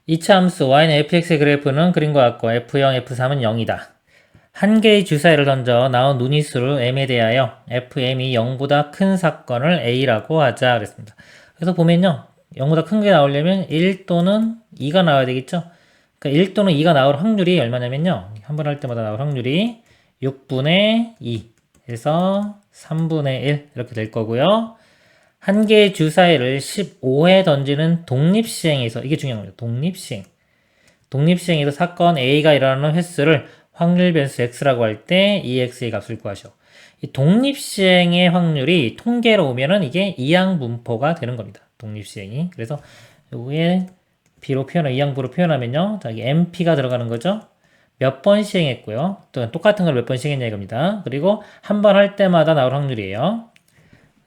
이차 함수 y는 fx의 그래프는 그림과 같고 f0, f3은 0이다. 한 개의 주사위를 던져 나온 눈위수를 m에 대하여 fm이 0보다 큰 사건을 a라고 하자 그랬습니다. 그래서 보면요. 0보다 큰 게 나오려면 1 또는 2가 나와야 되겠죠. 그러니까 1 또는 2가 나올 확률이 얼마냐면요. 한 번 할 때마다 나올 확률이 6분의 2 해서 3분의 1 이렇게 될 거고요. 한 개의 주사위를 15회 던지는 독립시행에서, 이게 중요한 겁니다. 독립시행에서 사건 A가 일어나는 횟수를 확률 변수 X라고 할 때 이 X의 값을 구하시오. 이 독립시행의 확률이 통계로 오면은 이게 이항분포가 되는 겁니다. 독립시행이. 그래서 여기에 B로 이항부로 표현하면요. 자, 이게 MP가 들어가는 거죠. 몇 번 시행했고요. 또 똑같은 걸 몇 번 시행했냐 이겁니다. 그리고 한 번 할 때마다 나올 확률이에요.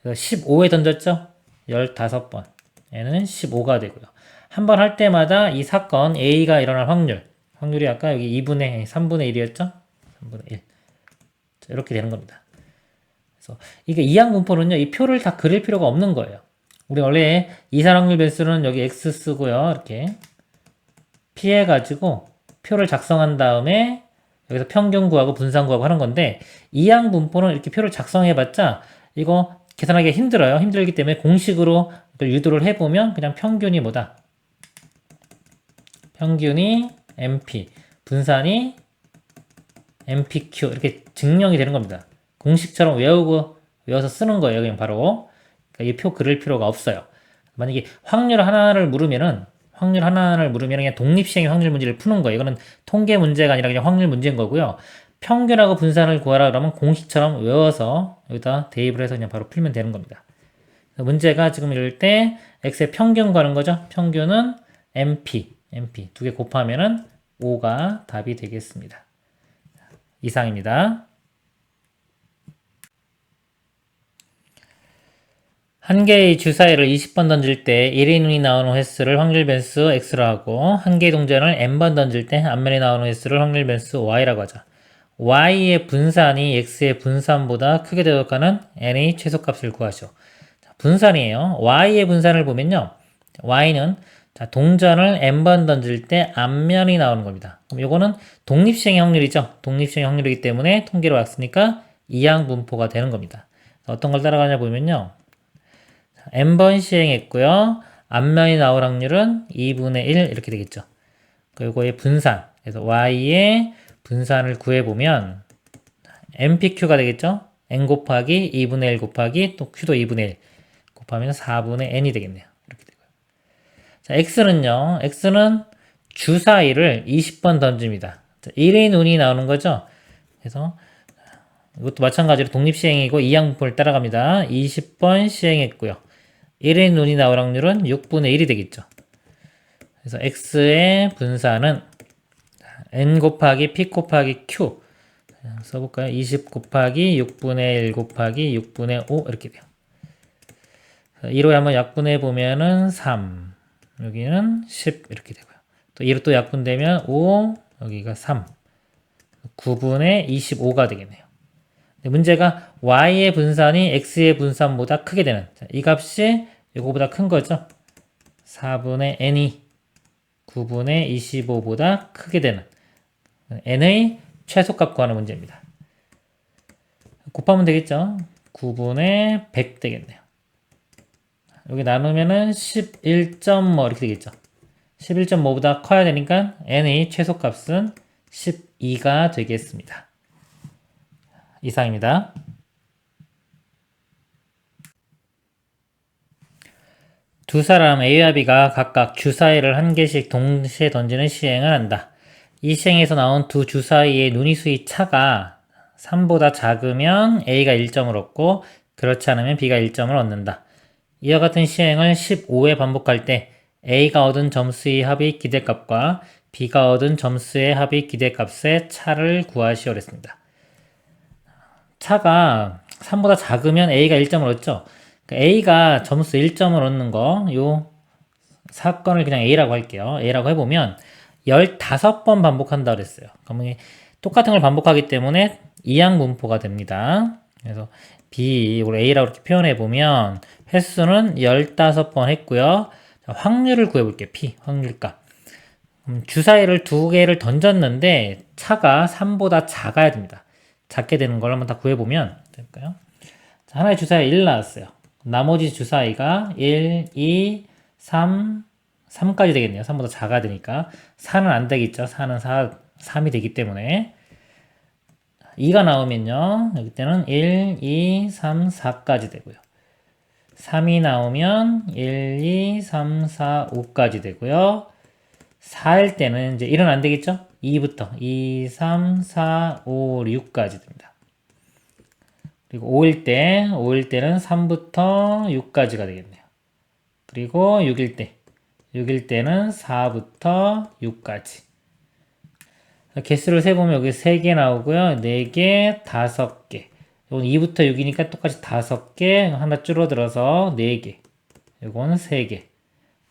15에 던졌죠? 15번. 얘는 15가 되고요. 한 번 할 때마다 이 사건 A가 일어날 확률이 아까 여기 3분의 1이었죠? 3분의 1. 이렇게 되는 겁니다. 그래서 이게 이항분포는요, 이 표를 다 그릴 필요가 없는 거예요. 우리 원래 이산확률 변수는 여기 X 쓰고요. 이렇게 피해가지고 표를 작성한 다음에 여기서 평균 구하고 분산 구하고 하는 건데 이항분포는 이렇게 표를 작성해봤자 이거 계산하기가 힘들어요. 힘들기 때문에 공식으로 유도를 해보면 그냥 평균이 뭐다? 평균이 MP, 분산이 MPQ 이렇게 증명이 되는 겁니다. 공식처럼 외워서 쓰는 거예요. 그냥 바로. 그러니까 이 표 그릴 필요가 없어요. 만약에 확률 하나를 물으면 그냥 독립시행의 확률 문제를 푸는 거예요. 이거는 통계 문제가 아니라 그냥 확률 문제인 거고요. 평균하고 분산을 구하라 그러면 공식처럼 외워서 여기다 대입을 해서 그냥 바로 풀면 되는 겁니다. 문제가 지금 이럴 때 x의 평균 구하는 거죠. 평균은 MP 두 개 곱하면은 5가 답이 되겠습니다. 이상입니다. 한 개의 주사위를 20번 던질 때 1의 눈이 나오는 횟수를 확률 변수 x로 하고 한 개의 동전을 n번 던질 때 앞면에 나오는 횟수를 확률 변수 y라고 하죠. y의 분산이 x의 분산보다 크게 되도록하는 n의 최소값을 구하시오. 분산이에요. y의 분산을 보면요. y는 동전을 n번 던질 때 앞면이 나오는 겁니다. 그럼 이거는 독립시행의 확률이죠. 독립시행의 확률이기 때문에 통계로 왔으니까 이항분포가 되는 겁니다. 어떤 걸 따라가냐 보면요. n번 시행했고요. 앞면이 나올 확률은 2분의 1 이렇게 되겠죠. 그리고 이 분산, 그래서 y의 분산을 구해보면 npq가 되겠죠. n 곱하기 2분의 1 곱하기 또 q도 2분의 1 곱하면 4분의 n이 되겠네요. 이렇게 되고요. 자, x는 주사위를 20번 던집니다. 자, 1의 눈이 나오는 거죠. 그래서 이것도 마찬가지로 독립시행이고 이항분포를 따라갑니다. 20번 시행했고요. 1의 눈이 나올 확률은 6분의 1이 되겠죠. 그래서 x의 분산은 n 곱하기 p 곱하기 q 써볼까요? 20 곱하기 6분의 1 곱하기 6분의 5 이렇게 돼요. 1호에 한번 약분해 보면은 3 여기는 10 이렇게 되고요. 또 2로 또 약분되면 5 여기가 3 9분의 25가 되겠네요. 문제가 y의 분산이 x의 분산보다 크게 되는 이 값이 이거보다 큰 거죠. 4분의 n이 9분의 25보다 크게 되는 n의 최소값 구하는 문제입니다. 곱하면 되겠죠. 9분의 100 되겠네요. 여기 나누면은 11.뭐 이렇게 되겠죠. 11.5보다 커야 되니까 n의 최소값은 12가 되겠습니다. 이상입니다. 두 사람 A와 B가 각각 주사위를 한 개씩 동시에 던지는 시행을 한다. 이 시행에서 나온 두 주사위의 눈위수의 차가 3보다 작으면 A가 1점을 얻고 그렇지 않으면 B가 1점을 얻는다. 이와 같은 시행을 15회 반복할 때 A가 얻은 점수의 합의 기대값과 B가 얻은 점수의 합의 기대값의 차를 구하시오 그랬습니다. 차가 3보다 작으면 A가 1점을 얻죠. A가 점수 1점을 얻는 거, 요 사건을 그냥 A라고 할게요. A라고 해보면 15번 반복한다 그랬어요. 그러면 똑같은 걸 반복하기 때문에 이항분포가 됩니다. 그래서 B, 이걸 A라고 이렇게 표현해보면 횟수는 15번 했고요. 자, 확률을 구해볼게요. P, 확률값. 주사위를 두 개를 던졌는데 차가 3보다 작아야 됩니다. 작게 되는 걸 한번 다 구해보면 될까요? 자, 하나의 주사위 1 나왔어요. 나머지 주사위가 1, 2, 3, 3까지 되겠네요. 3보다 작아야 되니까. 4는 안 되겠죠. 4는 3이 되기 때문에. 2가 나오면요. 여기 때는 1, 2, 3, 4까지 되고요. 3이 나오면 1, 2, 3, 4, 5까지 되고요. 4일 때는 이제 1은 안 되겠죠? 2부터 2, 3, 4, 5, 6까지 됩니다. 그리고 5일 때는 3부터 6까지가 되겠네요. 그리고 6일 때는 4부터 6까지. 개수를 세보면 여기 3개 나오고요. 4개, 5개. 이건 2부터 6이니까 똑같이 5개, 하나 줄어들어서 4개. 이건 3개.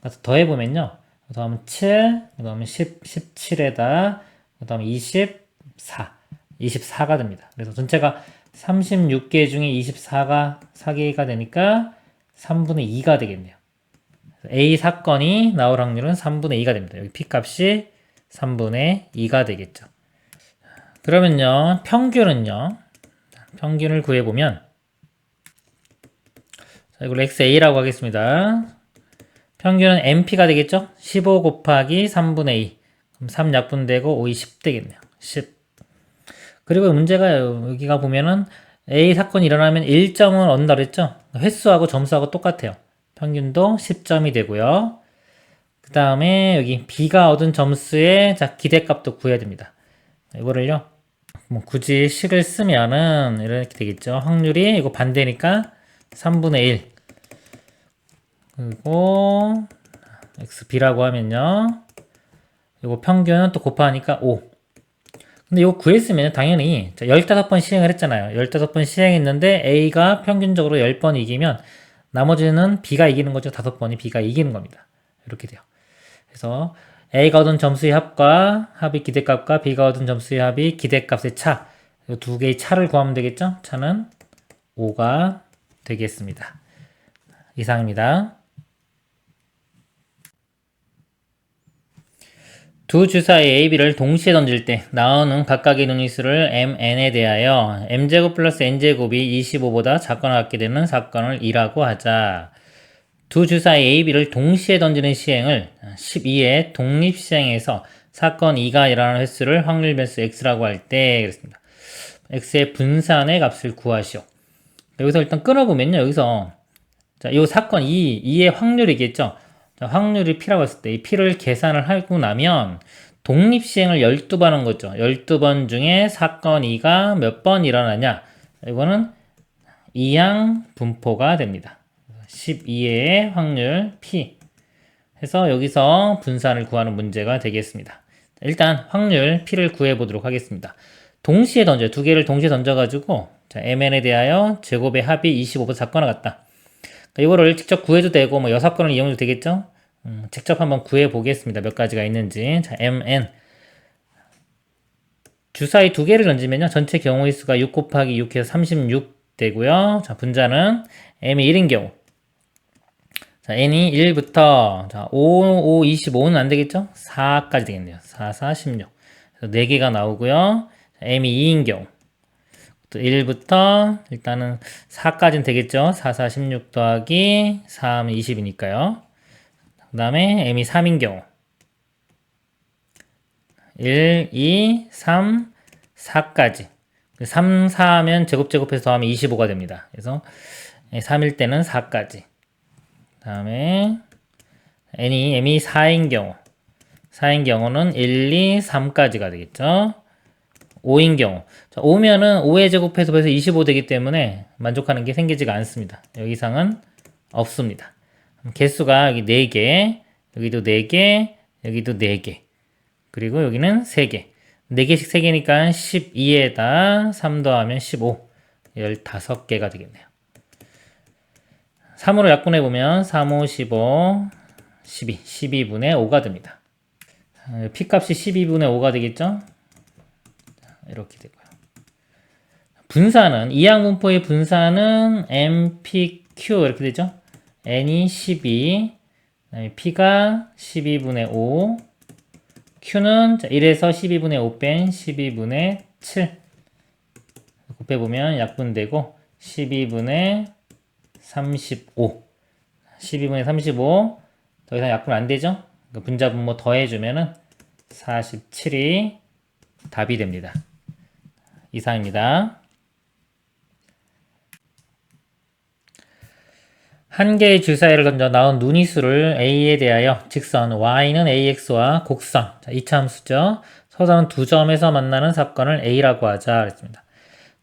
그래서 더해보면요. 그 다음은 7, 그 다음에 17에다, 그 다음에 24가 됩니다. 그래서 전체가 36개 중에 24가 4개가 되니까 3분의 2가 되겠네요. A 사건이 나올 확률은 3분의 2가 됩니다. 여기 P 값이 3분의 2가 되겠죠. 그러면요, 평균을 구해보면, 자, 이걸 XA라고 하겠습니다. 평균은 MP가 되겠죠? 15 곱하기 3분의 2. 그럼 3 약분되고 5이 10 되겠네요. 10. 그리고 문제가 여기가 보면은 A 사건이 일어나면 1점은 얻는다 그랬죠? 횟수하고 점수하고 똑같아요. 평균도 10점이 되고요. 그 다음에 여기 B가 얻은 점수의 기대값도 구해야 됩니다. 이거를요, 뭐 굳이 식을 쓰면은 이렇게 되겠죠. 확률이 이거 반대니까 3분의 1. 그리고 XB라고 하면요, 이거 평균은 또 곱하니까 5. 근데 이거 구했으면 당연히 15번 시행을 했잖아요. 15번 시행했는데 A가 평균적으로 10번 이기면 나머지는 B가 이기는 거죠. 5번이 B가 이기는 겁니다. 이렇게 돼요. 그래서 A가 얻은 점수의 합이 기대값과 B가 얻은 점수의 합이 기대값의 차. 이 두 개의 차를 구하면 되겠죠? 차는 5가 되겠습니다. 이상입니다. 두 주사위 A, B를 동시에 던질 때 나오는 각각의 눈위수를 mn에 대하여 m제곱 플러스 n제곱이 25보다 작거나 같게 되는 사건을 2라고 하자. 두 주사위 A, B를 동시에 던지는 시행을 12의 독립시행에서 사건 2가 일어나는 횟수를 확률 변수 x라고 할 때 그랬습니다. x의 분산의 값을 구하시오. 여기서 일단 끊어보면요. 여기서 이 사건 2의 확률이겠죠. 확률이 P라고 했을 때 이 P를 계산을 하고 나면 독립시행을 12번 한 거죠. 12번 중에 사건 2가 몇 번 일어나냐. 이거는 이항 분포가 됩니다. 12의 확률 P 해서 여기서 분산을 구하는 문제가 되겠습니다. 일단 확률 P를 구해보도록 하겠습니다. 동시에 던져요. 두 개를 동시에 던져가지고 mn에 대하여 제곱의 합이 25보다 작거나 같다. 이거를 직접 구해도 되고 뭐 여사건을 이용해도 되겠죠? 직접 한번 구해 보겠습니다. 몇 가지가 있는지. 자, mn 주사위 두 개를 던지면요, 전체 경우의 수가 6 곱하기 6해서 36 되고요. 자, 분자는 m이 1인 경우, 자, n이 1부터 5, 25는 안 되겠죠? 4까지 되겠네요. 4, 4, 16. 그래서 4개가 나오고요. 자, m이 2인 경우, 또 1부터 일단은 4까지는 되겠죠. 4, 4, 16 더하기 3, 20이니까요. 그 다음에 m이 3인 경우 1, 2, 3, 4까지 3, 4하면 제곱해서 더하면 25가 됩니다. 그래서 3일 때는 4까지, 그 다음에 m이 4인 경우는 1, 2, 3까지가 되겠죠. 5인 경우, 5면은 5의 제곱해서 25 되기 때문에 만족하는 게 생기지가 않습니다. 여기 이상은 없습니다. 개수가 여기 4개, 여기도 4개, 여기도 4개, 그리고 여기는 3개. 4개씩 3개니까 12에다 3 더하면 15, 15개가 되겠네요. 3으로 약분해보면 3, 5, 15, 12분의 5가 됩니다. P값이 12분의 5가 되겠죠? 이렇게 되고요. 분산은, 이항분포의 분산은 MPQ 이렇게 되죠? N이 12, 그다음에 P가 12분의 5, Q는 1에서 12분의 5 뺀 12분의 7 곱해보면 약분되고 12분의 35 12분의 35 더 이상 약분 안되죠? 분자분모 더해주면은 47이 답이 됩니다. 이상입니다. 한 개의 주사위를 던져 나온 눈위수를 a에 대하여 직선 y는 ax와 곡선, 자, 이차함수죠. 서다는 두 점에서 만나는 사건을 a라고 하자 그랬습니다.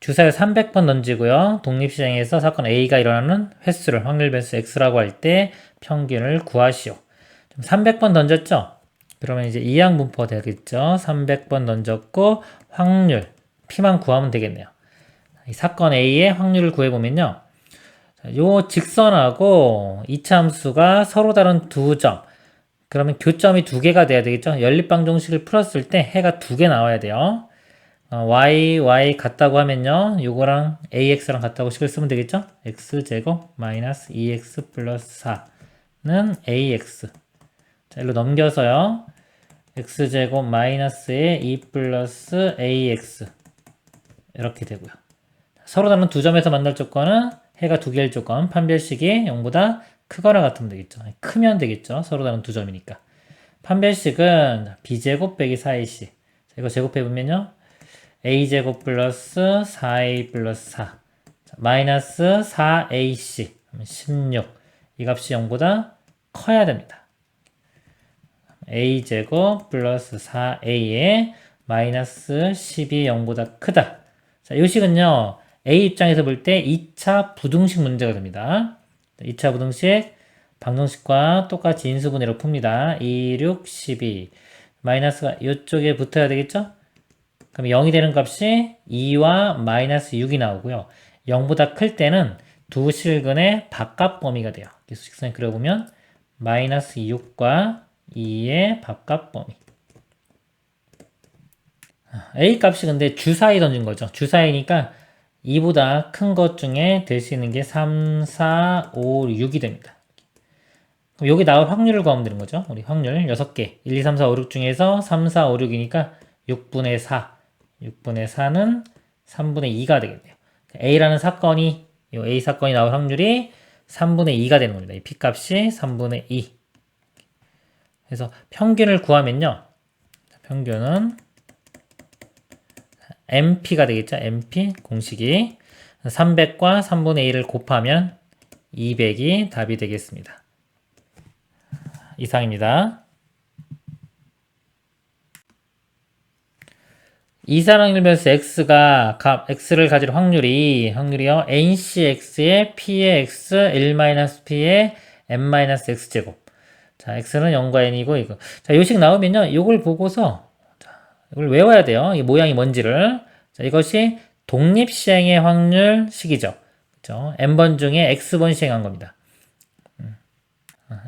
주사위를 300번 던지고요. 독립시행에서 사건 a가 일어나는 횟수를 확률 변수 x라고 할 때 평균을 구하시오. 300번 던졌죠? 그러면 이제 이항분포가 되겠죠. 300번 던졌고 확률 p만 구하면 되겠네요. 이 사건 a의 확률을 구해보면요. 요 직선하고 이차함수가 서로 다른 두 점. 그러면 교점이 두 개가 돼야 되겠죠. 연립방정식을 풀었을 때 해가 두 개 나와야 돼요. y 같다고 하면요. 요거랑 ax랑 같다고 식을 쓰면 되겠죠. x제곱 마이너스 2x 플러스 4는 ax. 자, 일로 넘겨서요. x제곱 마이너스에 2 플러스 ax 이렇게 되고요. 서로 다른 두 점에서 만날 조건은 해가 두 개일 조건, 판별식이 0보다 크거나 같으면 되겠죠. 크면 되겠죠. 서로 다른 두 점이니까. 판별식은 b제곱 빼기 4ac. 이거 제곱해보면요. a제곱 플러스 4a 플러스 4 마이너스 4ac 16. 이 값이 0보다 커야 됩니다. a제곱 플러스 4a에 마이너스 10이 0보다 크다. 자, 이 식은요. A 입장에서 볼 때 2차 부등식 문제가 됩니다. 2차 부등식 방정식과 똑같이 인수분해로 풉니다. 2, 6, 12 마이너스가 이쪽에 붙어야 되겠죠? 그럼 0이 되는 값이 2와 마이너스 6이 나오고요. 0보다 클 때는 두 실근의 바깥 범위가 돼요. 수직선을 그려보면 마이너스 6과 2의 바깥 범위. A 값이 근데 주사위 던진 거죠. 주사위니까 2보다 큰 것 중에 될 수 있는 게 3, 4, 5, 6이 됩니다. 그럼 여기 나올 확률을 구하면 되는 거죠. 우리 확률 6개. 1, 2, 3, 4, 5, 6 중에서 3, 4, 5, 6이니까 6분의 4. 6분의 4는 3분의 2가 되겠네요. A라는 사건이, 이 A 사건이 나올 확률이 3분의 2가 되는 겁니다. 이 P값이 3분의 2. 그래서 평균을 구하면요. 평균은 MP가 되겠죠. MP 공식이 300과 3분의 1을 곱하면 200이 답이 되겠습니다. 이상입니다. 이사랑일 변수 x가 값 x를 가질 확률이요. ncx의 p의 x 1-p의 n-x제곱. 자, x는 0과 n이고 이거. 자, 요식 나오면요. 이걸 보고서 이걸 외워야 돼요. 이 모양이 뭔지를. 자, 이것이 독립시행의 확률식이죠. 그죠? n번 중에 x번 시행한 겁니다.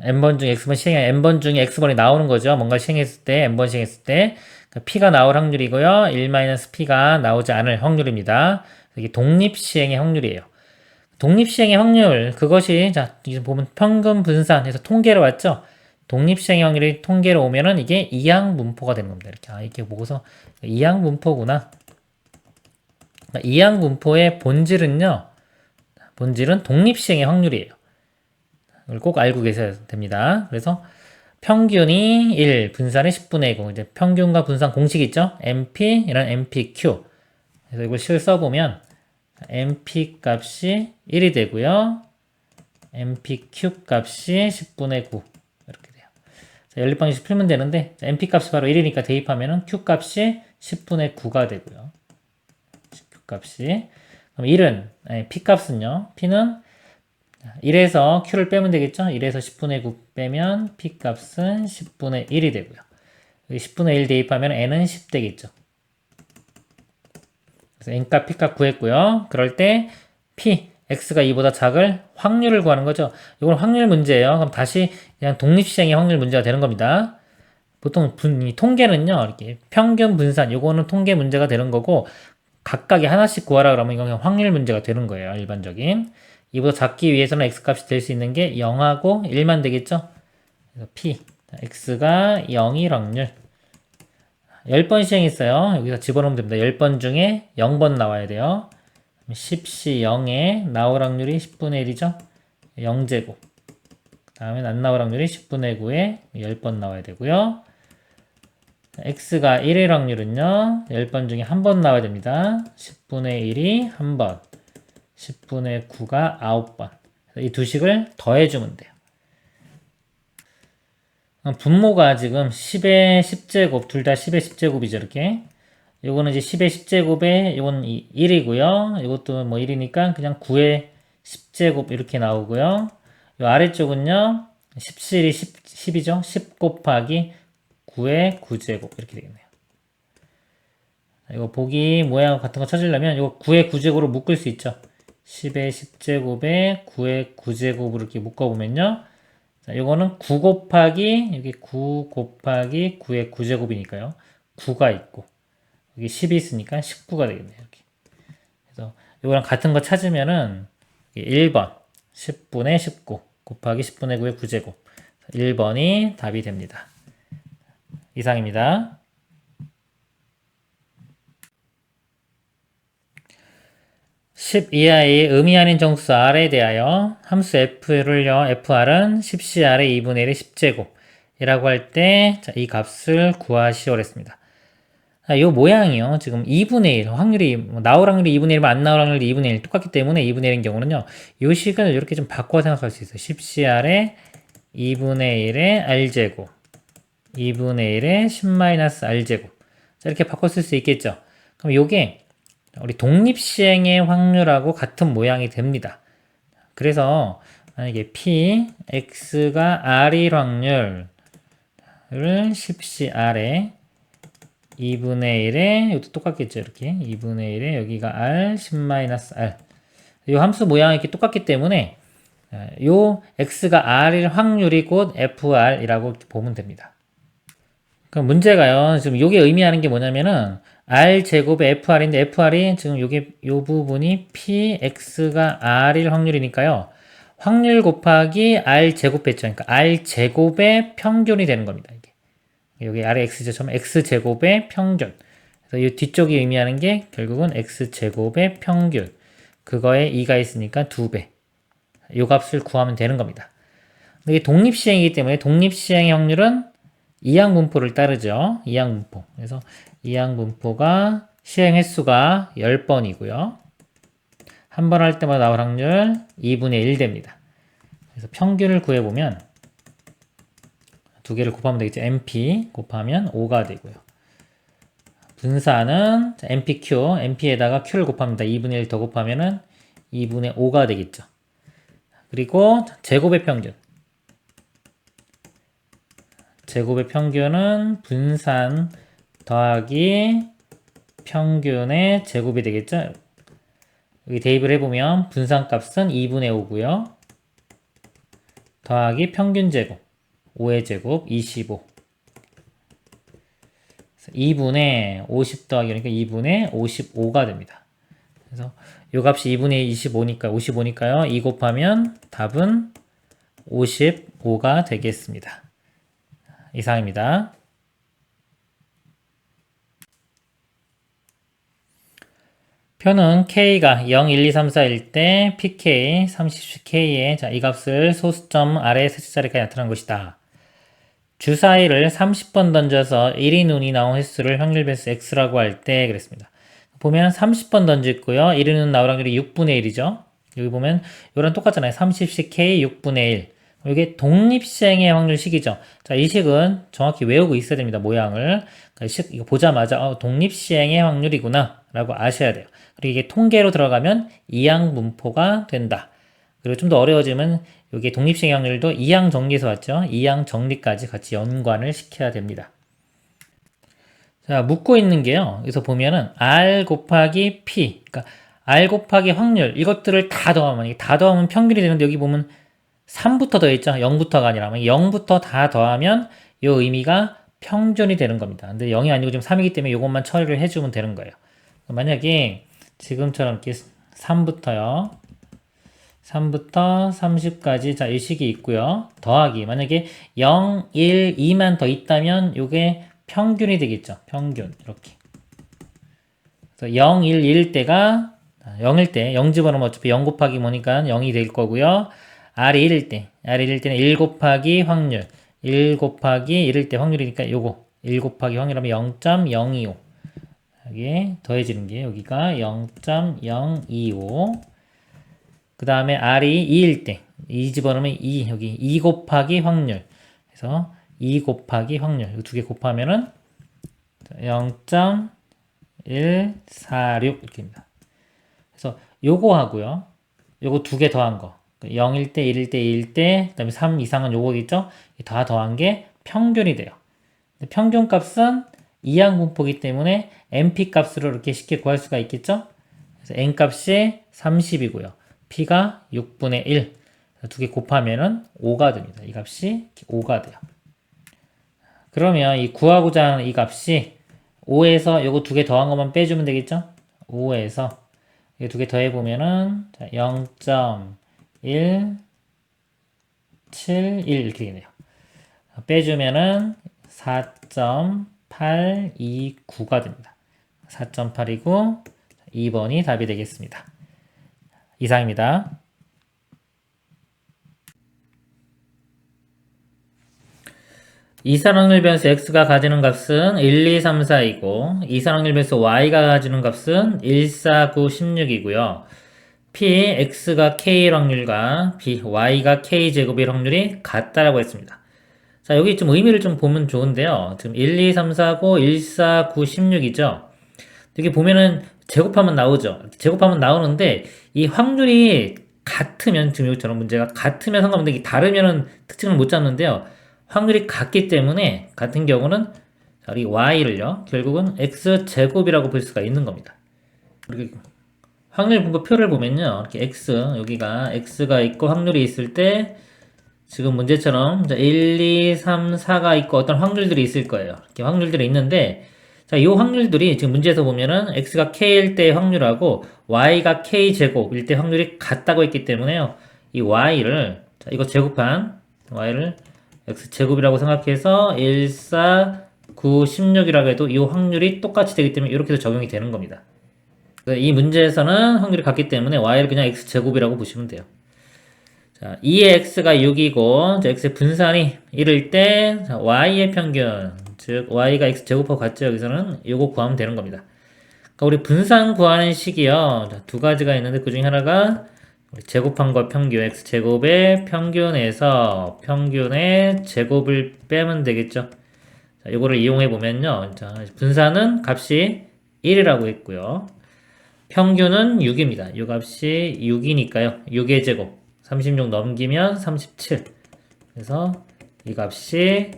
n번 중에 x번 시행한, n번 중에 x번이 나오는 거죠. 뭔가 시행했을 때, n번 시행했을 때. 그러니까 p가 나올 확률이고요. 1-p가 나오지 않을 확률입니다. 이게 독립시행의 확률이에요. 독립시행의 확률, 그것이, 자, 이제 보면 평균 분산해서 통계로 왔죠? 독립시행의 확률이 통계로 오면은 이게 이항분포가 되는 겁니다. 이렇게, 이렇게 보고서, 이항분포구나. 그러니까 이항분포의 본질은요, 본질은 독립시행의 확률이에요. 이걸 꼭 알고 계셔야 됩니다. 그래서 평균이 1, 분산이 10분의 9. 이제 평균과 분산 공식이 있죠? MP, 이런 MPQ. 그래서 이걸 실 써보면, MP 값이 1이 되고요. MPQ 값이 10분의 9. 이렇게 돼요. 자, 연립방정식 풀면 되는데, MP 값이 바로 1이니까 대입하면은 Q 값이 10분의 9가 되고요. Q 값이. 그럼 1은, P 값은요. P는 1에서 Q를 빼면 되겠죠? 1에서 10분의 9 빼면 P 값은 10분의 1이 되고요. 10분의 1 대입하면 N은 10 되겠죠. 그래서 N값, P값 구했고요. 그럴 때 P, X가 2보다 작을 확률을 구하는 거죠. 이건 확률 문제예요. 그럼 다시 그냥 독립시행의 확률 문제가 되는 겁니다. 보통 이 통계는요, 이렇게 평균 분산, 요거는 통계 문제가 되는 거고, 각각이 하나씩 구하라 그러면 이건 그냥 확률 문제가 되는 거예요. 일반적인. 이보다 작기 위해서는 x값이 될 수 있는 게 0하고 1만 되겠죠? 그래서 p, x가 0일 확률. 10번 시행했어요. 여기서 집어넣으면 됩니다. 10번 중에 0번 나와야 돼요. 10시 0에 나올 확률이 10분의 1이죠. 0제곱. 다음엔 안 나올 확률이 10분의 9에 10번 나와야 되고요. x가 1일 확률은요. 10번 중에 한 번 나와야 됩니다. 10분의 1이 한 번, 10분의 9가 9번. 이 두 식을 더해주면 돼요. 분모가 지금 10의 10제곱, 둘 다 10의 10제곱이죠, 이렇게. 요거는 이제 10의 10제곱에, 요건 1이고요. 이것도 뭐 1이니까 그냥 9의 10제곱 이렇게 나오고요. 요 아래쪽은요, 17이 10이죠. 10 곱하기 9의 9제곱 이렇게 되겠네요. 이거 보기 모양 같은 거 찾으려면 이거 9의 9제곱으로 묶을 수 있죠. 10의 10제곱에 9의 9제곱으로 이렇게 묶어보면요. 자, 요거는 9 곱하기, 여기 9 곱하기 9의 9제곱이니까요. 9가 있고, 여기 10이 있으니까 19가 되겠네요. 이렇게. 그래서 요거랑 같은 거 찾으면은 1번, 10분의 19 곱하기 10분의 9의 9제곱. 1번이 답이 됩니다. 이상입니다. 10 이하의 의미 아닌 정수 r에 대하여 함수 f를요, fr은 10c r의 2분의 1의 10제곱 이라고 할 때, 이 값을 구하시오 그랬습니다. 이 모양이요, 지금 2분의 1, 확률이, 나올 확률이 2분의 1이면 안 나올 확률이 2분의 1 똑같기 때문에 2분의 1인 경우는요, 이 식을 이렇게 좀 바꿔 생각할 수 있어요. 10c r의 2분의 1의 r제곱, 2분의 1의 10-r제곱. 자, 이렇게 바꿔 쓸 수 있겠죠. 그럼 요게 우리 독립시행의 확률하고 같은 모양이 됩니다. 그래서 만약에 p, x가 r일 확률을 10c r에 2분의 1에 이것도 똑같겠죠. 이렇게 2분의 1에 여기가 r, 10-r. 이 함수 모양이 이렇게 똑같기 때문에 요 x가 r일 확률이 곧 fr이라고 보면 됩니다. 그럼 문제가요, 지금 요게 의미하는 게 뭐냐면은 r제곱의 fr인데, fr이 지금 요게 요 부분이 px가 r일 확률이니까요, 확률 곱하기 r제곱 했죠. 그러니까 r제곱의 평균이 되는 겁니다. 이게 여기 아래 x제점 x제곱의 평균. 그래서 이 뒤쪽이 의미하는 게 결국은 x제곱의 평균, 그거에 2가 있으니까 2배. 요 값을 구하면 되는 겁니다. 이게 독립시행이기 때문에 독립시행의 확률은 이항분포를 따르죠. 이항분포. 그래서 이항분포가 시행 횟수가 10번이고요. 한 번 할 때마다 나올 확률 2분의 1 됩니다. 그래서 평균을 구해보면 두 개를 곱하면 되겠죠. MP 곱하면 5가 되고요. 분산은 MPQ, MP에다가 Q를 곱합니다. 2분의 1 더 곱하면은 2분의 5가 되겠죠. 그리고 제곱의 평균. 제곱의 평균은 분산 더하기 평균의 제곱이 되겠죠. 여기 대입을 해보면 분산값은 2분의 5고요. 더하기 평균 제곱, 5의 제곱 25. 2분의 50 더하기 그러니까 2분의 55가 됩니다. 그래서 요 값이 2분의 55니까요. 2 곱하면 답은 55가 되겠습니다. 이상입니다. 표는 k가 0, 1, 2, 3, 4일 때 pk, 30k에 자, 이 값을 소수점 아래 셋째 자리까지 나타난 것이다. 주사위를 30번 던져서 1인 운이 나온 횟수를 확률 변수 x라고 할 때 그랬습니다. 보면 30번 던졌고요. 1인 운 나올 확률이 6분의 1이죠. 여기 보면 이거랑 똑같잖아요. 30씩 k 6분의 1. 이게 독립시행의 확률식이죠. 자, 이 식은 정확히 외우고 있어야 됩니다. 모양을. 그러니까 이거 보자마자 독립시행의 확률이구나 라고 아셔야 돼요. 그리고 이게 통계로 들어가면 이항분포가 된다. 그리고 좀 더 어려워지면 이게 독립시행의 확률도 이항정리에서 왔죠. 이항정리까지 같이 연관을 시켜야 됩니다. 자, 묻고 있는 게요. 여기서 보면은 R 곱하기 P, 그러니까 R 곱하기 확률, 이것들을 다 더하면 평균이 되는데, 여기 보면 3부터 더했죠. 0부터가 아니라 0부터 다 더하면 이 의미가 평균이 되는 겁니다. 근데 0이 아니고 지금 3이기 때문에 이것만 처리를 해주면 되는 거예요. 만약에 지금처럼 이렇게 3부터 30까지 자, 이 식이 있고요. 더하기 만약에 0, 1, 2만 더 있다면 이게 평균이 되겠죠. 평균. 이렇게. 그래서 0, 1, 1일 때가 0일 때 0 집어넣으면 어차피 0 곱하기 뭐니까 0이 될 거고요. R이 1일 때. R이 1일 때는 1 곱하기 확률. 1 곱하기 1일 때 확률이니까 요거 1 곱하기 확률하면 0.025. 여기 더해지는 게 여기가 0.025. 그 다음에 R이 2일 때 2 집어넣으면 2 여기 2 곱하기 확률. 그래서 2 곱하기 확률 이 두 개 곱하면은 0.146 이렇게입니다. 그래서 요거 하고요. 요거 두 개 더한 거 0일 때, 1일 때, 2일 때, 그 다음에 3 이상은 요거겠죠? 다 더한 게 평균이 돼요. 평균 값은 이항분포이기 때문에 np 값으로 이렇게 쉽게 구할 수가 있겠죠? 그래서 n 값이 30이고요. p가 6분의 1. 두 개 곱하면은 5가 됩니다. 이 값이 5가 돼요. 그러면 이 구하고자 하는 이 값이 5에서 요거 두 개 더한 것만 빼주면 되겠죠? 5에서 이 두 개 더해보면은 0.171 이렇게 되네요. 빼주면은 4.829가 됩니다. 4.829 2번이 답이 되겠습니다. 이상입니다. 이산확률 변수 x가 가지는 값은 1, 2, 3, 4이고 이산확률 변수 y가 가지는 값은 1, 4, 9, 16이고요. p, x가 k일 확률과 b, y가 k제곱일 확률이 같다라고 했습니다. 자, 여기 좀 의미를 좀 보면 좋은데요. 지금 1, 2, 3, 4, 9, 1, 4, 9, 16이죠. 여기 보면은 제곱하면 나오죠. 제곱하면 나오는데 이 확률이 같으면 지금 여기처럼 문제가 같으면 상관없는데 다르면은 특징을 못 잡는데요. 확률이 같기 때문에 같은 경우는 이 y를요. 결국은 x제곱이라고 볼 수가 있는 겁니다. 확률 분포표를 보면요. 이렇게 x 여기가 x가 있고 확률이 있을 때 지금 문제처럼 1, 2, 3, 4가 있고 어떤 확률들이 있을 거예요. 이렇게 확률들이 있는데 자, 이 확률들이 지금 문제에서 보면은 x가 k일 때 확률하고 y가 k제곱일 때 확률이 같다고 했기 때문에요. 이 y를 자, 이거 제곱한 y를 x제곱이라고 생각해서 1, 4, 9, 16이라고 해도 이 확률이 똑같이 되기 때문에 이렇게 해서 적용이 되는 겁니다. 이 문제에서는 확률이 같기 때문에 y를 그냥 x제곱이라고 보시면 돼요. 자, 2의 x가 6이고 x의 분산이 1일 때 자, y의 평균 즉 y가 x제곱하고 같죠. 여기서는 이거 구하면 되는 겁니다. 그러니까 우리 분산 구하는 식이요. 자, 두 가지가 있는데 그 중에 하나가 제곱한 거 평균 x제곱의 평균에서 평균의 제곱을 빼면 되겠죠. 자, 이거를 이용해 보면요. 자, 분산은 값이 1이라고 했고요. 평균은 6입니다. 이 값이 6이니까요. 6의 제곱 36 넘기면 37. 그래서 이 값이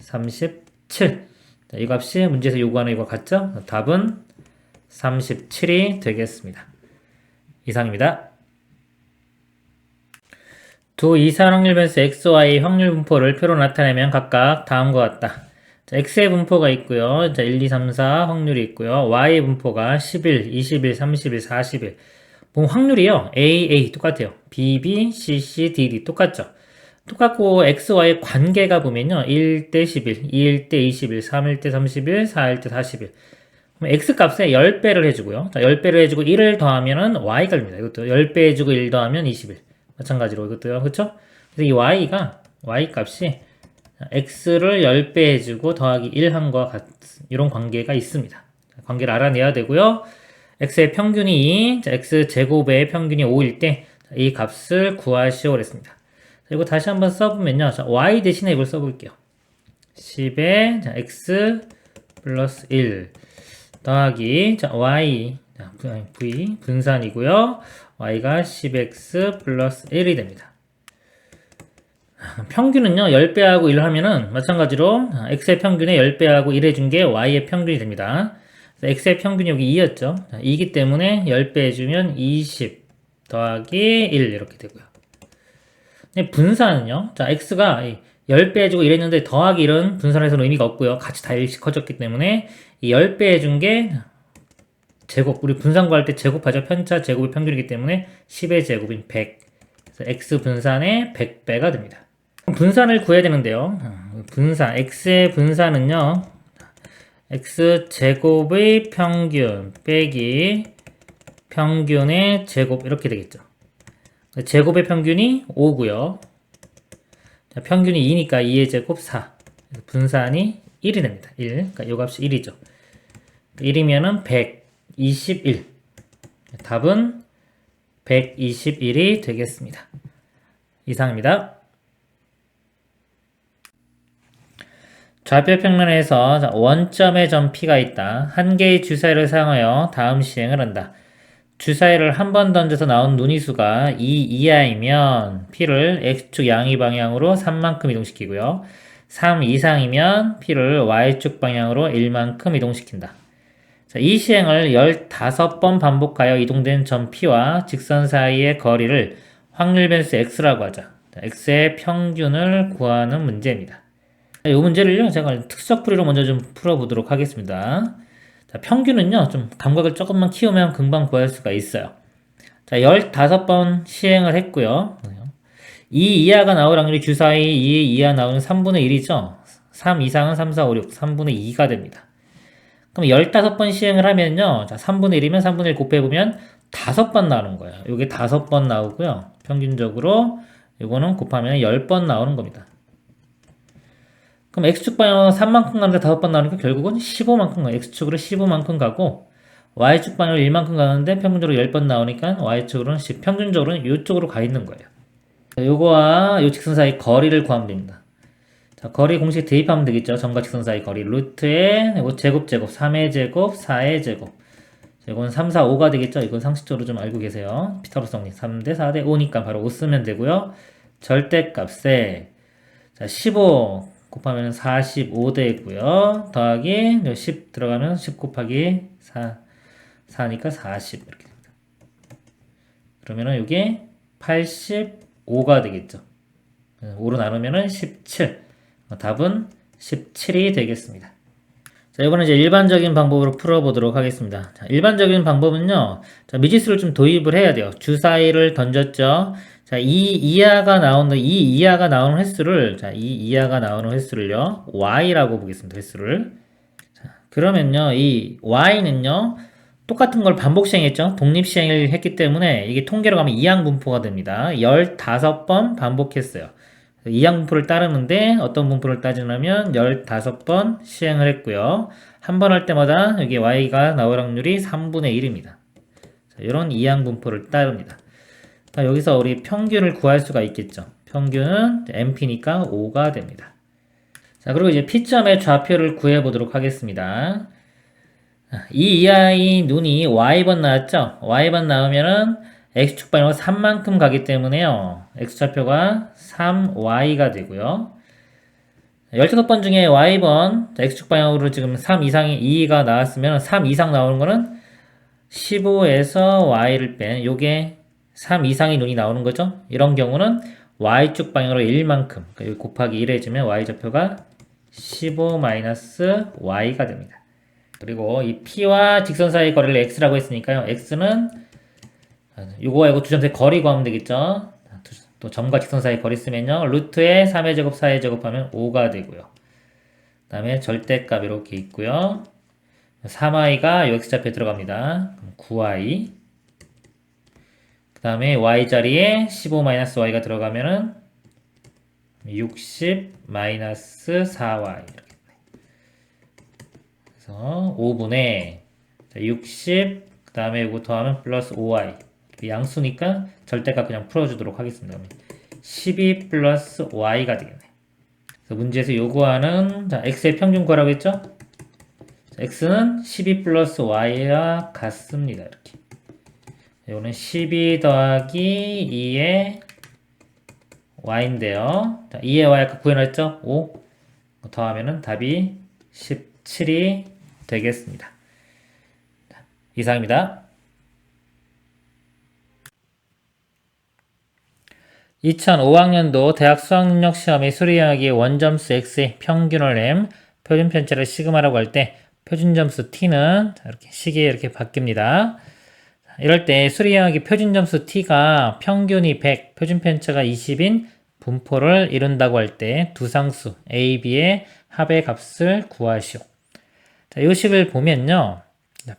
37. 자, 이 값이 문제에서 요구하는 이거 같죠? 답은 37이 되겠습니다. 이상입니다. 두 이산확률 변수 x, y 확률 분포를 표로 나타내면 각각 다음과 같다. 자, x의 분포가 있고요. 자, 1, 2, 3, 4 확률이 있고요. y의 분포가 11, 21, 31, 41. 보면 확률이요. A 똑같아요. B, B, C, C, D, D 똑같죠. 똑같고 x, y의 관계가 보면요. 1대 11, 2일 때 21, 3일 때 31, 4일 때 41. 그럼 x 값에 10배를 해주고요. 자, 10배를 해주고 1을 더하면은 y가 됩니다. 이것도 10배 해주고 1 더하면 21. 마찬가지로 이것도요. 그쵸? 그래서 이 y 값이 x를 10배 해주고 더하기 1 한 것과 같은 이런 관계가 있습니다. 관계를 알아내야 되고요. x의 평균이 2, 자, x제곱의 평균이 5일 때 이 값을 구하시오 그랬습니다. 자, 이거 다시 한번 써보면요. 자, y 대신에 이걸 써볼게요. 10에 자, x 플러스 1 더하기 자, y 자, v 분산이고요. y가 10x 플러스 1이 됩니다. 평균은요. 10배하고 1을 하면은 마찬가지로 x의 평균에 10배하고 1 해준 게 y의 평균이 됩니다. x의 평균이 여기 2였죠. 2이기 때문에 10배 해주면 20 더하기 1 이렇게 되고요. 분산은요. 자, x가 10배 해주고 1 했는데 더하기 1은 분산해서는 의미가 없고요. 같이 다 1씩 커졌기 때문에 이 10배 해준 게 제곱, 우리 분산 구할 때 제곱하죠. 편차 제곱이 평균이기 때문에 10의 제곱인 100. 그래서 x 분산의 100배가 됩니다. 분산을 구해야 되는데요. 분산, x의 분산은요. x제곱의 평균 빼기 평균의 제곱 이렇게 되겠죠. 제곱의 평균이 5고요. 자, 평균이 2니까 2의 제곱 4. 분산이 1이 됩니다. 1. 그러니까 요 값이 1이죠. 1이면은 121. 답은 121이 되겠습니다. 이상입니다. 좌표 평면에서 원점의 점 P가 있다. 한 개의 주사위를 사용하여 다음 시행을 한다. 주사위를 한 번 던져서 나온 눈위수가 2 이하이면 P를 X축 양의 방향으로 3만큼 이동시키고요. 3 이상이면 P를 Y축 방향으로 1만큼 이동시킨다. 자, 이 시행을 15번 반복하여 이동된 점 P와 직선 사이의 거리를 확률 변수 X라고 하자. 자, X의 평균을 구하는 문제입니다. 이 문제를요, 제가 특수풀이로 먼저 좀 풀어보도록 하겠습니다. 자, 평균은요, 좀 감각을 조금만 키우면 금방 구할 수가 있어요. 자, 15번 시행을 했고요. 2 이하가 나올 확률이 주사위 2 이하 나오는 3분의 1이죠. 3 이상은 3, 4, 5, 6, 3분의 2가 됩니다. 그럼 15번 시행을 하면요, 자, 3분의 1이면 3분의 1 곱해보면 5번 나오는 거예요. 요게 5번 나오고요. 평균적으로 요거는 곱하면 10번 나오는 겁니다. 그럼 X축 방향으로 3만큼 가는데 5번 나오니까 결국은 15만큼 가요. X축으로 15만큼 가고 Y축 방향으로 1만큼 가는데 평균적으로 10번 나오니까 Y축으로는 10, 평균적으로는 이쪽으로 가 있는 거예요. 요거와 요 직선 사이 거리를 구하면 됩니다. 자, 거리 공식 대입하면 되겠죠. 점과 직선 사이 거리. 루트에 이거 제곱, 3의 제곱, 4의 제곱. 자, 이건 3, 4, 5가 되겠죠. 이건 상식적으로 좀 알고 계세요. 피타고라스 정리. 3대 4대 5니까 바로 5 쓰면 되고요. 절대값에 자, 15 곱하면 45 되고요. 더하기 10 들어가면 10 곱하기 4니까 40 이렇게 됩니다. 그러면은 이게 85가 되겠죠. 5로 나누면은 17. 답은 17이 되겠습니다. 자, 이번에 이제 일반적인 방법으로 풀어보도록 하겠습니다. 자, 일반적인 방법은요, 자, 미지수를 좀 도입을 해야 돼요. 주사위를 던졌죠. 자, 2 이하가 나오는 횟수를, 자, 2 이하가 나오는 횟수를요, y라고 보겠습니다. 횟수를. 자, 그러면요, 이 y는요, 똑같은 걸 반복 시행했죠. 독립 시행을 했기 때문에 이게 통계로 가면 이항분포가 됩니다. 15번 반복했어요. 이항분포를 따르는데 어떤 분포를 따지냐면 15번 시행을 했고요. 한 번 할 때마다 여기 y가 나올 확률이 3분의 1입니다. 이런 이항분포를 따릅니다. 여기서 우리 평균을 구할 수가 있겠죠. 평균은 np니까 5가 됩니다. 자, 그리고 이제 P점의 좌표를 구해 보도록 하겠습니다. 이 이하의 눈이 y번 나왔죠? y번 나오면은 x축 방향으로 3만큼 가기 때문에요. x좌표가 3y가 되고요. 15번 중에 y번 x축 방향으로 지금 3 이상이 2가 나왔으면 3 이상 나오는 거는 15에서 y를 뺀 요게 3 이상의 눈이 나오는 거죠. 이런 경우는 y축 방향으로 1만큼 그러니까 곱하기 1 해주면 y좌표가 15-y가 됩니다. 그리고 이 P와 직선 사이 거리를 X라고 했으니까요. X는 요거와 요거 두 점 사이 거리 구하면 되겠죠. 또 점과 직선 사이 거리 쓰면요. 루트에 3의 제곱, 4의 제곱하면 5가 되고요. 그 다음에 절대값 이렇게 있고요. 3y가 요 X좌표에 들어갑니다. 그럼 9y. 그 다음에 y 자리에 15-y가 들어가면은 60-4y. 그래서 5분의 60, 그 다음에 이거 더하면 플러스 5y. 양수니까 절대값 그냥 풀어주도록 하겠습니다. 12 플러스 y가 되겠네. 그래서 문제에서 요구하는, 자, x의 평균 구하라고 했죠? 자, x는 12 플러스 y와 같습니다. 이렇게. 이거는 12 더하기 2의 y인데요. 자, 2의 y 아까 구해놨죠? 5. 더하면은 답이 17이 되겠습니다. 이상입니다. 2005학년도 대학 수학능력 시험의 수리하기 원점수 x의 평균을 낸 표준 편차를 시그마라고 할 때 표준 점수 t는 이렇게 시계에 이렇게 바뀝니다. 이럴 때 수리하기 표준 점수 t가 평균이 100, 표준 편차가 20인 분포를 이룬다고 할 때 두 상수 a, b의 합의 값을 구하시오. 자, 이 식을 보면요.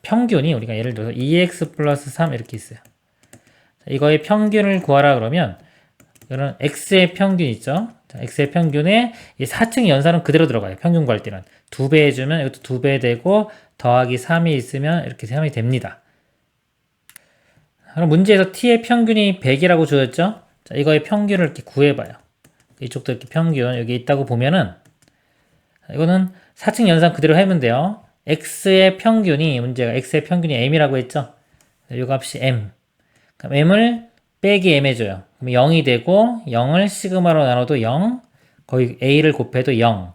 평균이 우리가 예를 들어서 2x 플러스 3 이렇게 있어요. 자, 이거의 평균을 구하라 그러면 이런 x의 평균 있죠? 자, x의 평균에 이 4층 연산은 그대로 들어가요. 평균 구할 때는. 2배 해주면 이것도 2배 되고 더하기 3이 있으면 이렇게 3이 됩니다. 그럼 문제에서 t의 평균이 100이라고 주어졌죠? 자, 이거의 평균을 이렇게 구해봐요. 이쪽도 이렇게 평균 여기 있다고 보면은 이거는 4층 연산 그대로 하면 돼요. x의 평균이 문제가 x의 평균이 m이라고 했죠? 이 값이 m. 그럼 m을 빼기 m 해줘요. 그럼 0이 되고 0을 시그마로 나눠도 0, 거의 a를 곱해도 0,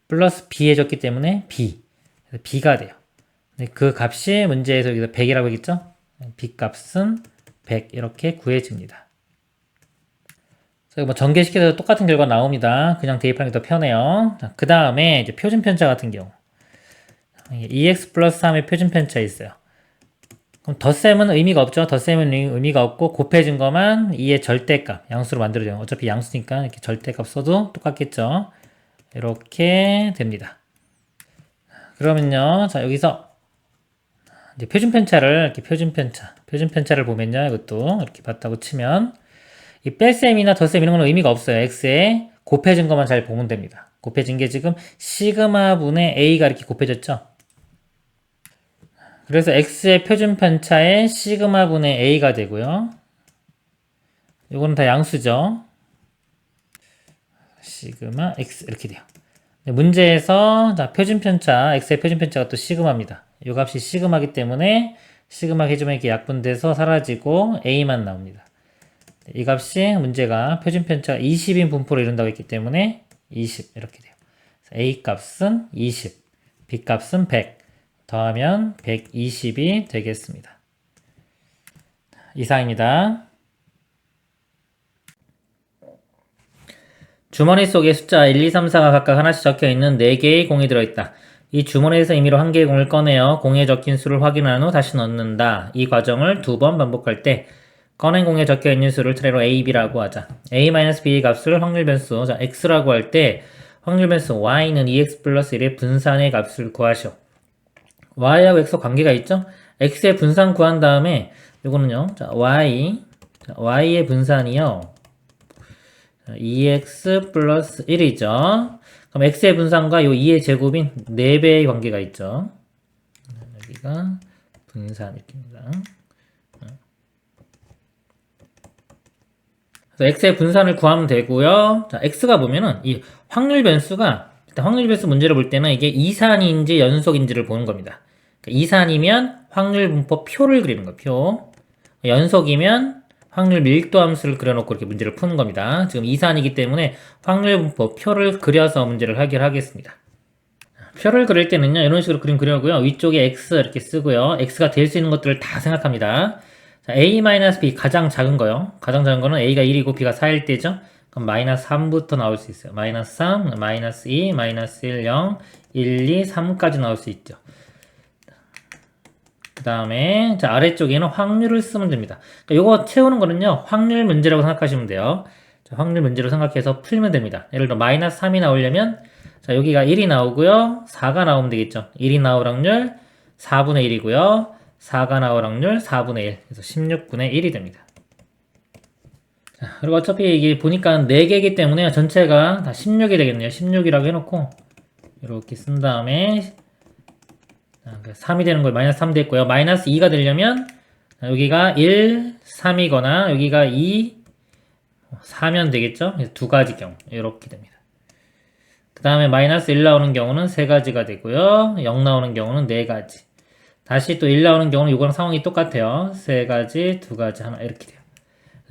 플러스 b 해줬기 때문에 b. b가 돼요. 그 값이 문제에서 여기서 100이라고 했겠죠? b 값은 100 이렇게 구해집니다. 뭐 전개시켜서 똑같은 결과 나옵니다. 그냥 대입하는 게 더 편해요. 그 다음에 이제 표준 편차 같은 경우 2x 플러스 3의 표준 편차 있어요. 그럼 덧셈은 의미가 없죠. 덧셈은 의미가 없고 곱해진 것만 2의 절대값 양수로 만들어져요. 어차피 양수니까 이렇게 절대값 써도 똑같겠죠. 이렇게 됩니다. 그러면요, 자 여기서 이제 표준 편차를 이렇게 표준 편차를 보면요, 이것도 이렇게 봤다고 치면 이 뺄셈이나 덧셈 이런 건 의미가 없어요. x에 곱해진 것만 잘 보면 됩니다. 곱해진 게 지금 시그마 분의 a가 이렇게 곱해졌죠. 그래서 x의 표준 편차에 시그마 분의 a가 되고요. 이거는 다 양수죠. 시그마 x 이렇게 돼요. 문제에서 자, 표준 편차, x의 표준 편차가 또 시그마입니다. 이 값이 시그마이기 때문에 시그마 해주면 이렇게 약분돼서 사라지고 a만 나옵니다. 이 값이 문제가 표준 편차가 20인 분포를 이룬다고 했기 때문에 20 이렇게 돼요. a 값은 20, b 값은 100 더하면 120이 되겠습니다. 이상입니다. 주머니 속에 숫자 1, 2, 3, 4가 각각 하나씩 적혀있는 4개의 공이 들어있다. 이 주머니에서 임의로 한 개의 공을 꺼내어 공에 적힌 수를 확인한 후 다시 넣는다. 이 과정을 2번 반복할 때 꺼낸 공에 적혀있는 수를 차례로 a, b라고 하자. a-b의 값을 확률 변수, 자 x라고 할 때 확률 변수 y는 2x 플러스 1의 분산의 값을 구하시오. y하고 x 관계가 있죠? x의 분산 구한 다음에 이거는요, 자 y의 분산이요 2x 플러스 1이죠. 그럼 x의 분산과 요 2의 제곱인 4배의 관계가 있죠. 여기가 분산 이렇게입니다. 그래서 x의 분산을 구하면 되고요. 자, x가 보면은 이 확률 변수가 일단 확률 변수 문제를 볼 때는 이게 이산인지 연속인지를 보는 겁니다. 그러니까 이산이면 확률 분포 표를 그리는 거예요. 표. 연속이면 확률 밀도 함수를 그려놓고 이렇게 문제를 푸는 겁니다. 지금 이산이기 때문에 확률 분포 표를 그려서 문제를 해결하겠습니다. 표를 그릴 때는요, 이런 식으로 그림 그려고요. 위쪽에 x 이렇게 쓰고요. x가 될 수 있는 것들을 다 생각합니다. 자, a-b 가장 작은 거요. 가장 작은 거는 a가 1이고 b가 4일 때죠. 그럼 마이너스 3부터 나올 수 있어요. 마이너스 3, 마이너스 2, 마이너스 1, 0, 1, 2, 3까지 나올 수 있죠. 그 다음에 자 아래쪽에는 확률을 쓰면 됩니다. 그러니까 요거 채우는 거는요 확률 문제라고 생각하시면 돼요. 자, 확률 문제로 생각해서 풀면 됩니다. 예를 들어 마이너스 3이 나오려면 자 여기가 1이 나오고요 4가 나오면 되겠죠. 1이 나올 확률 4분의 1이고요 4가 나올 확률 4분의 1 그래서 16분의 1이 됩니다. 자, 그리고 어차피 이게 보니까 4개이기 때문에 전체가 다 16이 되겠네요. 16이라고 해놓고 이렇게 쓴 다음에 3이 되는 거예요. 마이너스 3 됐고요. 마이너스 2가 되려면 여기가 1, 3이거나 여기가 2, 4면 되겠죠? 두 가지 경우 이렇게 됩니다. 그 다음에 마이너스 1 나오는 경우는 3가지가 되고요. 0 나오는 경우는 4가지. 다시 또 1 나오는 경우는 이거랑 상황이 똑같아요. 3가지, 2가지, 하나 이렇게 돼요.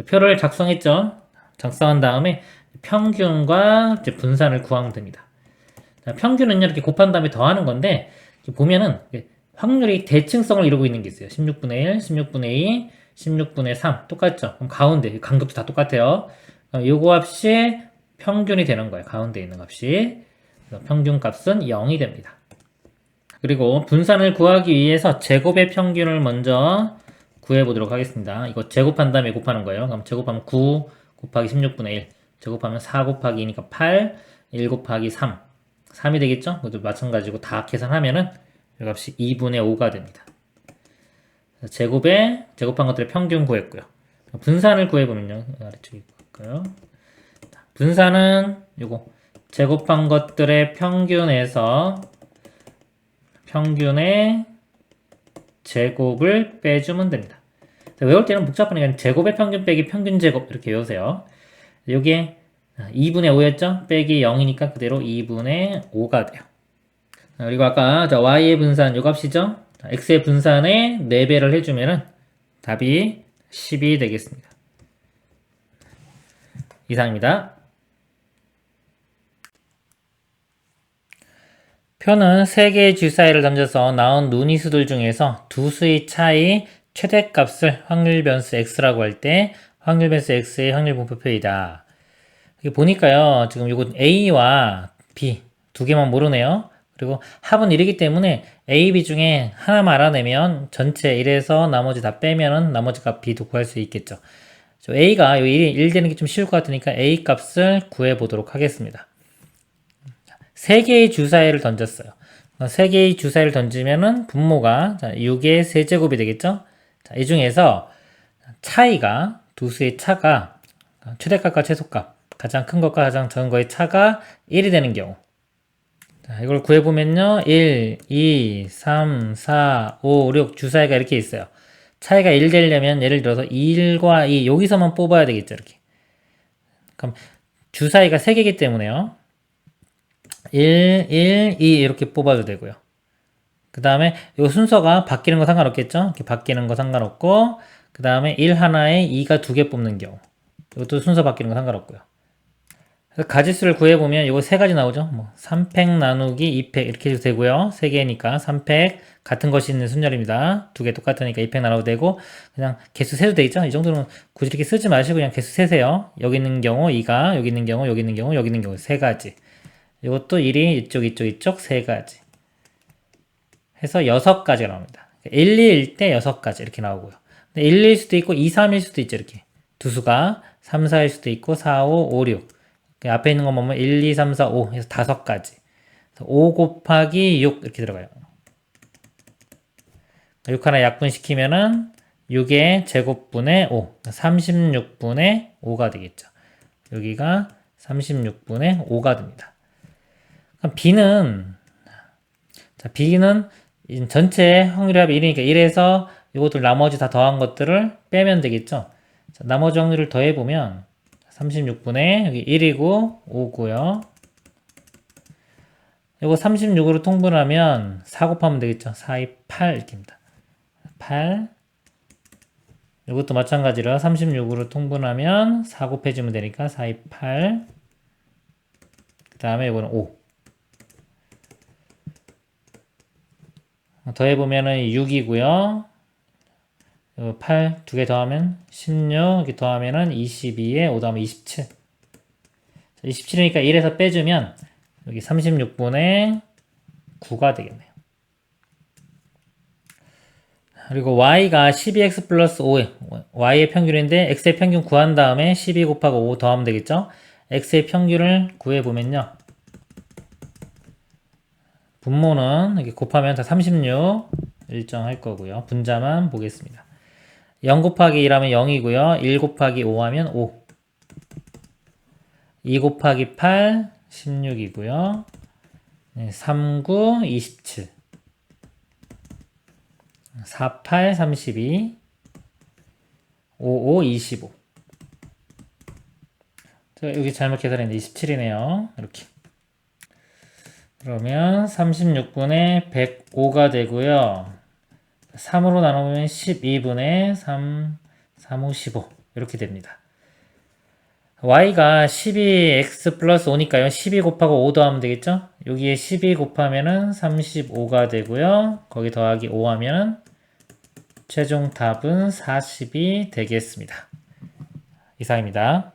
표를 작성했죠? 작성한 다음에 평균과 이제 분산을 구하면 됩니다. 자, 평균은요 이렇게 곱한 다음에 더하는 건데 보면은 확률이 대칭성을 이루고 있는 게 있어요. 16분의 1, 16분의 2, 16분의 3 똑같죠? 그럼 가운데 간격도 다 똑같아요. 요거 값이 평균이 되는 거예요. 가운데 있는 값이. 평균 값은 0이 됩니다. 그리고 분산을 구하기 위해서 제곱의 평균을 먼저 구해보도록 하겠습니다. 이거 제곱한 다음에 곱하는 거예요. 그럼 제곱하면 9 곱하기 16분의 1 제곱하면 4 곱하기 2니까 8 1 곱하기 3 3이 되겠죠? 그것도 마찬가지고 다 계산하면은 이 값이 2분의 5가 됩니다. 제곱한 것들의 평균 구했고요. 분산을 구해보면요. 아래쪽에 볼까요? 분산은 요거 제곱한 것들의 평균에서 평균의 제곱을 빼주면 됩니다. 외울 때는 복잡하니까 제곱의 평균 빼기 평균 제곱 이렇게 외우세요. 여기에 2분의 5였죠? 빼기 0이니까 그대로 2분의 5가 돼요. 그리고 아까 y의 분산 요 값이죠? x의 분산에 4배를 해주면은 답이 10이 되겠습니다. 이상입니다. 표는 3개의 주 사이를 던져서 나온 눈이수들 중에서 두 수의 차이 최대값을 확률 변수 x라고 할 때 확률 변수 x의 확률 분포표이다. 여기 보니까요. 지금 이거 a와 b 두 개만 모르네요. 그리고 합은 1이기 때문에 a, b 중에 하나만 알아내면 전체 1에서 나머지 다 빼면은 나머지 값 b도 구할 수 있겠죠. a가 1 되는 게 좀 쉬울 것 같으니까 a 값을 구해 보도록 하겠습니다. 3개의 주사위를 던졌어요. 3개의 주사위를 던지면은 분모가 6의 세제곱이 되겠죠? 자, 이 중에서 차이가, 두 수의 차가 최대값과 최소값, 가장 큰 것과 가장 작은 거의 차가 1이 되는 경우. 자, 이걸 구해보면요. 1, 2, 3, 4, 5, 6 주사위가 이렇게 있어요. 차이가 1 되려면 예를 들어서 1과 2 여기서만 뽑아야 되겠죠. 이렇게. 그럼 주사위가 3개이기 때문에요. 1, 1, 2 이렇게 뽑아도 되고요. 그 다음에 이 순서가 바뀌는 거 상관없겠죠? 이렇게 바뀌는 거 상관없고 그 다음에 1 하나에 2가 2개 뽑는 경우 이것도 순서 바뀌는 거 상관없고요. 그래서 가지수를 구해보면 이거 3가지 나오죠? 뭐 3팩 나누기 2팩 이렇게 해도 되고요. 3개니까 3팩 같은 것이 있는 순열입니다. 2개 똑같으니까 2팩 나눠도 되고 그냥 개수 세도 되겠죠? 이 정도는 굳이 이렇게 쓰지 마시고 그냥 개수 세세요. 여기 있는 경우 2가 여기 있는 경우 여기 있는 경우 여기 있는 경우 3가지 이것도 1이 이쪽 3가지 해서 6가지가 나옵니다. 1, 2일 때 6가지 이렇게 나오고요. 1, 2일 수도 있고 2, 3일 수도 있죠. 이렇게 두 수가 3, 4일 수도 있고 4, 5, 5, 6 앞에 있는 거 보면 1, 2, 3, 4, 5 해서 5가지 5 곱하기 6 이렇게 들어가요. 6 하나 약분시키면은 6의 제곱분의 5 36분의 5가 되겠죠. 여기가 36분의 5가 됩니다. B는 전체 확률의 합이 1이니까 1에서 이것들 나머지 다 더한 것들을 빼면 되겠죠. 자, 나머지 확률을 더해보면 36분의 여기 1이고 5고요. 이거 36으로 통분하면 4 곱하면 되겠죠. 4, 2, 8 이렇게입니다. 8 이것도 마찬가지로 36으로 통분하면 4 곱해주면 되니까 4, 2, 8 그 다음에 이거는 5 더해보면은 6이고요. 8 두 개 더하면 16 이렇게 더하면은 22에 5 더하면 27 27이니까 1에서 빼주면 여기 36분의 9가 되겠네요. 그리고 y가 12x 플러스 5에 y의 평균인데 x의 평균 구한 다음에 12 곱하기 5 더하면 되겠죠. x의 평균을 구해보면요. 분모는 이렇게 곱하면 다 36 일정할 거고요. 분자만 보겠습니다. 0 곱하기 1 하면 0이고요. 1 곱하기 5 하면 5 2 곱하기 8 16이고요. 3, 9, 27 4, 8, 32 5, 5, 25 여기 잘못 계산했는데 27이네요. 이렇게 그러면 36분의 105가 되고요. 3으로 나누면 12분의 3, 3, 5, 15 이렇게 됩니다. y가 12x 플러스 5니까요. 12 곱하고 5 더하면 되겠죠? 여기에 12 곱하면은 35가 되고요. 거기 더하기 5 하면 최종 답은 40이 되겠습니다. 이상입니다.